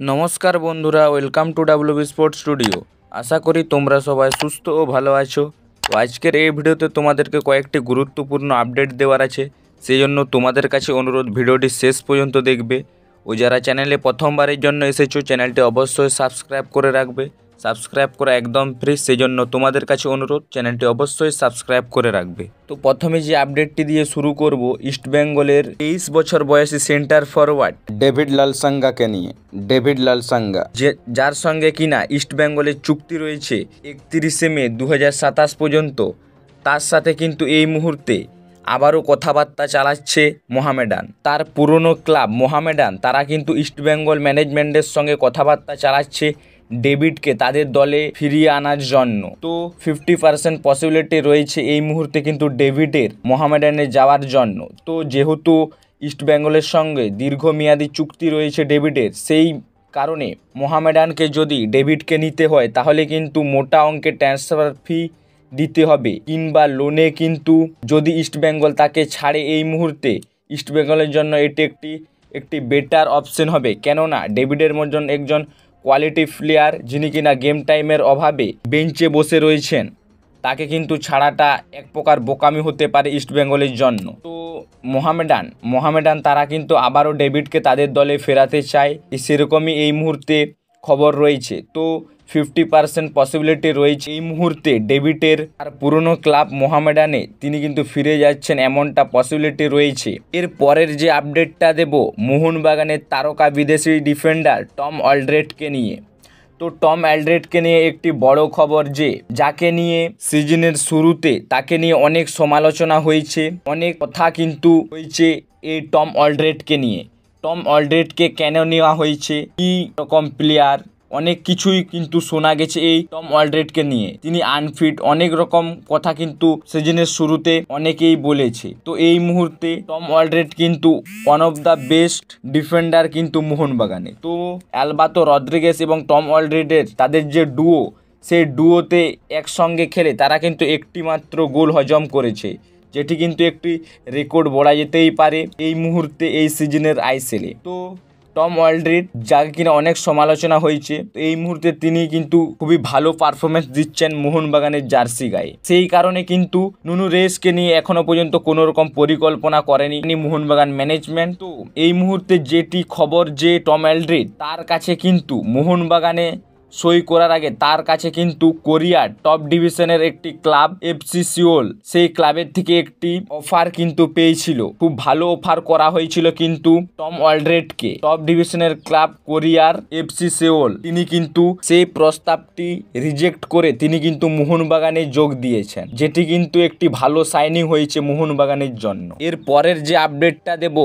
नमस्कार बंधुरा welcome to WB sports studio. आशा करी তোমরা সবাই সুস্থ ও ভালো আছো। তো আজকের এই ভিডিওতে তোমাদেরকে কয়েকটি গুরুত্বপূর্ণ আপডেট দেওয়ার আছে, সেই জন্য তোমাদের কাছে অনুরোধ ভিডিওটি শেষ পর্যন্ত দেখবে। ও যারা চ্যানেলে প্রথমবারের জন্য এসেছো চ্যানেলটি অবশ্যই সাবস্ক্রাইব করে রাখবে। সাবস্ক্রাইব করা একদম ফ্রি, সেই জন্য তোমাদের কাছে অনুরোধ চ্যানেলটি অবশ্যই সাবস্ক্রাইব করে রাখবে। তো প্রথমে যে আপডেটটি দিয়ে শুরু করব ইস্ট বেঙ্গলের 23 বছর বয়সী সেন্টার ফরওয়ার্ড ডেভিড লালসাঙ্গাকে নিয়ে। ডেভিড লালসাঙ্গা যার সঙ্গে কিনা ইস্ট বেঙ্গলের চুক্তি রয়েছে 31 মে 2027 পর্যন্ত, তার সাথে কিন্তু এই মুহূর্তে আবারও কথাবার্তা চালাচ্ছে মোহামেডান। তার পুরনো ক্লাব মোহামেডান তারা কিন্তু ইস্ট বেঙ্গল ম্যানেজমেন্টের সঙ্গে কথাবার্তা চালাচ্ছে ডেভিডকে তাদের দলে ফিরিয়ে আনার জন্য। তো 50% পসিবিলিটি রয়েছে এই মুহূর্তে কিন্তু ডেভিডের মোহামেডানে যাওয়ার জন্য। তো যেহেতু ইস্ট বেঙ্গলের সঙ্গে দীর্ঘমেয়াদী চুক্তি রয়েছে ডেভিডের, সেই কারণে মোহামেডানকে যদি ডেভিডকে নিতে হয় তাহলে কিন্তু মোটা অঙ্কের ট্রান্সফার ফি দিতে হবে, কিংবা লোনে কিন্তু যদি ইস্ট বেঙ্গল তাকে ছাড়ে এই মুহূর্তে ইস্ট বেঙ্গলের জন্য এটি একটি বেটার অপশন হবে। কেননা ডেভিডের মতন একজন কোয়ালিটি প্লেয়ার যিনি কিনা গেম টাইমের অভাবে বেঞ্চে বসে রয়েছেন, তাকে কিন্তু ছাড়াটা এক প্রকার বোকামি হতে পারে ইস্ট বেঙ্গলের জন্য। তো মোহামেডান তারা কিন্তু আবারও ডেভিডকে তাদের দলে ফেরাতে চায়, সেরকমই এই মুহূর্তে খবর রয়েছে। তো 50% পসিবিলিটি রয়েছে এই মুহূর্তে ডেভিডের আর পুরনো ক্লাব মোহামেডানে তিনি কিন্তু ফিরে যাচ্ছেন, এমনটা পসিবিলিটি রয়েছে। এর পরের যে আপডেটটা দেব মোহনবাগানের তারকা বিদেশি ডিফেন্ডার টম অলড্রেডকে নিয়ে। তো টম অলড্রেডকে নিয়ে একটি বড় খবর, যে যাকে নিয়ে সিজনের শুরুতে তাকে নিয়ে অনেক সমালোচনা হয়েছে, অনেক কথা কিন্তু হয়েছে এই টম অলড্রেডকে নিয়ে। টম অলড্রেডকে কেন নেওয়া হয়েছে, কী রকম প্লেয়ার, অনেক কিছুই কিন্তু শোনা গেছে এই টম অলড্রেডকে নিয়ে। তিনি আনফিট, অনেক রকম কথা কিন্তু সিজনের শুরুতে অনেকেই বলেছে। তো এই মুহূর্তে টম অলড্রেড কিন্তু one of the best defender কিন্তু মোহনবাগানে। তো অ্যালবাতো রদ্রিগেস এবং টম অলড্রেডের তাদের যে ডুও, সেই ডুওতে একসঙ্গে খেলে তারা কিন্তু একটি মাত্র গোল হজম করেছে, যেটি কিন্তু একটি রেকর্ড বলা যেতেই পারে এই মুহূর্তে এই সিজনের আইএসএলে। তো টম অলড্রেড যাকে কিনা অনেক সমালোচনা হয়েছে, তো এই মুহূর্তে তিনি কিন্তু খুবই ভালো পারফরমেন্স দিচ্ছেন মোহনবাগানের জার্সি গায়ে। সেই কারণে কিন্তু নুনু রেসকে নিয়ে এখনো পর্যন্ত কোনো রকম পরিকল্পনা করেনি মোহনবাগান ম্যানেজমেন্ট। তো এই মুহূর্তে যেটি খবর, যে টম অলড্রেড তার কাছে কিন্তু মোহনবাগানে সই করার আগে তার কাছে কিন্তু কোরিয়ার টপ ডিভিশনের একটি ক্লাব এফসি সিওল, সেই ক্লাবের থেকে একটি অফার কিন্তু পেয়েছিল। খুব ভালো অফার করা হয়েছিল কিন্তু টম অলড্রেডকে। টপ ডিভিশনের ক্লাব কোরিয়ার এফসি সিওল, তিনি কিন্তু সেই প্রস্তাবটি রিজেক্ট করে তিনি কিন্তু মোহনবাগানে যোগ দিয়েছেন, যেটি কিন্তু একটি ভালো সাইনিং হয়েছে মোহনবাগানের জন্য। এর পরের যে আপডেটটা দেব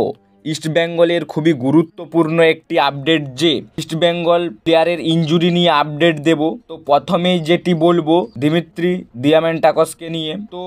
ইস্ট বেঙ্গলের খুবই গুরুত্বপূর্ণ একটি আপডেট, যে ইস্ট বেঙ্গল প্লেয়ারের ইনজুরি নিয়ে আপডেট দেব। তো প্রথমেই যেটি বলবো দিমিত্রি দিয়ামেন্টাকসকে নিয়ে। তো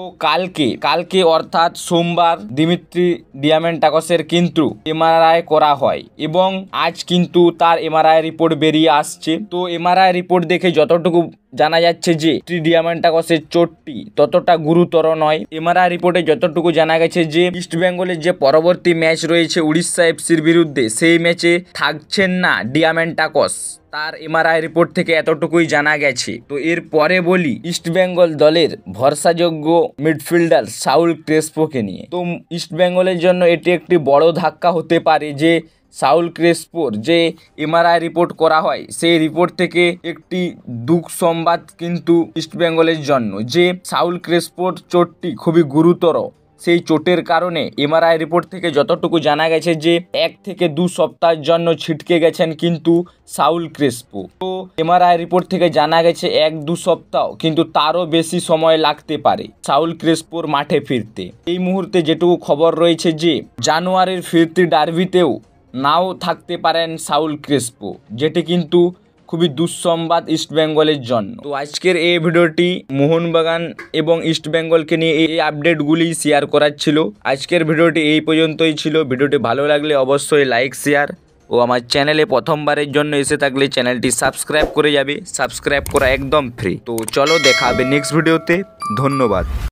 কালকে অর্থাৎ সোমবার দিমিত্রি দিয়ামেন্টাকসের কিন্তু এমআরআই করা হয় এবং আজ কিন্তু তার এমআরআই রিপোর্ট বেরিয়ে আসছে। তো এমআরআই রিপোর্ট দেখে যতটুকু জানা যাচ্ছে যে দিয়ামেন্টাকসের চোটটি ততটা গুরুতর নয়। এমআরআই রিপোর্টে যতটুকু জানা গেছে যে ইস্ট বেঙ্গলের যে পরবর্তী ম্যাচ রয়েছে উড়িষ্যা এফসির বিরুদ্ধে, সেই ম্যাচে থাকছেন না দিয়ামেন্টাকস, তার এমআরআই রিপোর্ট থেকে এতটুকুই জানা গেছে। তো এর পরে বলি ইস্ট বেঙ্গল দলের ভরসাযোগ্য মিডফিল্ডার সাউল ক্রেসপোকে নিয়ে। তো ইস্ট বেঙ্গলের জন্য এটি একটি বড় ধাক্কা হতে পারে, যে সাউল ক্রেসপোর যে এমআরআই রিপোর্ট করা হয়, সেই রিপোর্ট থেকে একটি দুঃখ সংবাদ কিন্তু ইস্ট বেঙ্গলের জন্য, যে সাউল ক্রেসপোর চোটটি খুবই গুরুতর। সেই চোটের কারণে এমআরআই রিপোর্ট থেকে যতটুকু জানা গেছে যে 1 থেকে 2 সপ্তাহের জন্য ছিটকে গেছেন কিন্তু সাউল ক্রেসপো। তো এমআরআই রিপোর্ট থেকে জানা গেছে 1-2 সপ্তাহ, কিন্তু তারও বেশি সময় লাগতে পারে সাউল ক্রেসপোর মাঠে ফিরতে। এই মুহূর্তে যেটুকু খবর রয়েছে যে জানুয়ারির ফিরতি ডার্বিতেও নাও থাকতে পারেন সাউল ক্রেসপো, যেটি কিন্তু খুবই দুঃসংবাদ ইস্ট বেঙ্গলের জন্য। তো আজকের এই ভিডিওটি মোহনবাগান এবং ইস্ট বেঙ্গলকে নিয়ে এই আপডেটগুলি শেয়ার করার ছিল। আজকের ভিডিওটি এই পর্যন্তই ছিল। ভিডিওটি ভালো লাগলে অবশ্যই লাইক, শেয়ার ও আমার চ্যানেলে প্রথমবারের জন্য এসে থাকলে চ্যানেলটি সাবস্ক্রাইব করে যাবে। সাবস্ক্রাইব করা একদম ফ্রি। তো চলো দেখা হবে নেক্সট ভিডিওতে। ধন্যবাদ।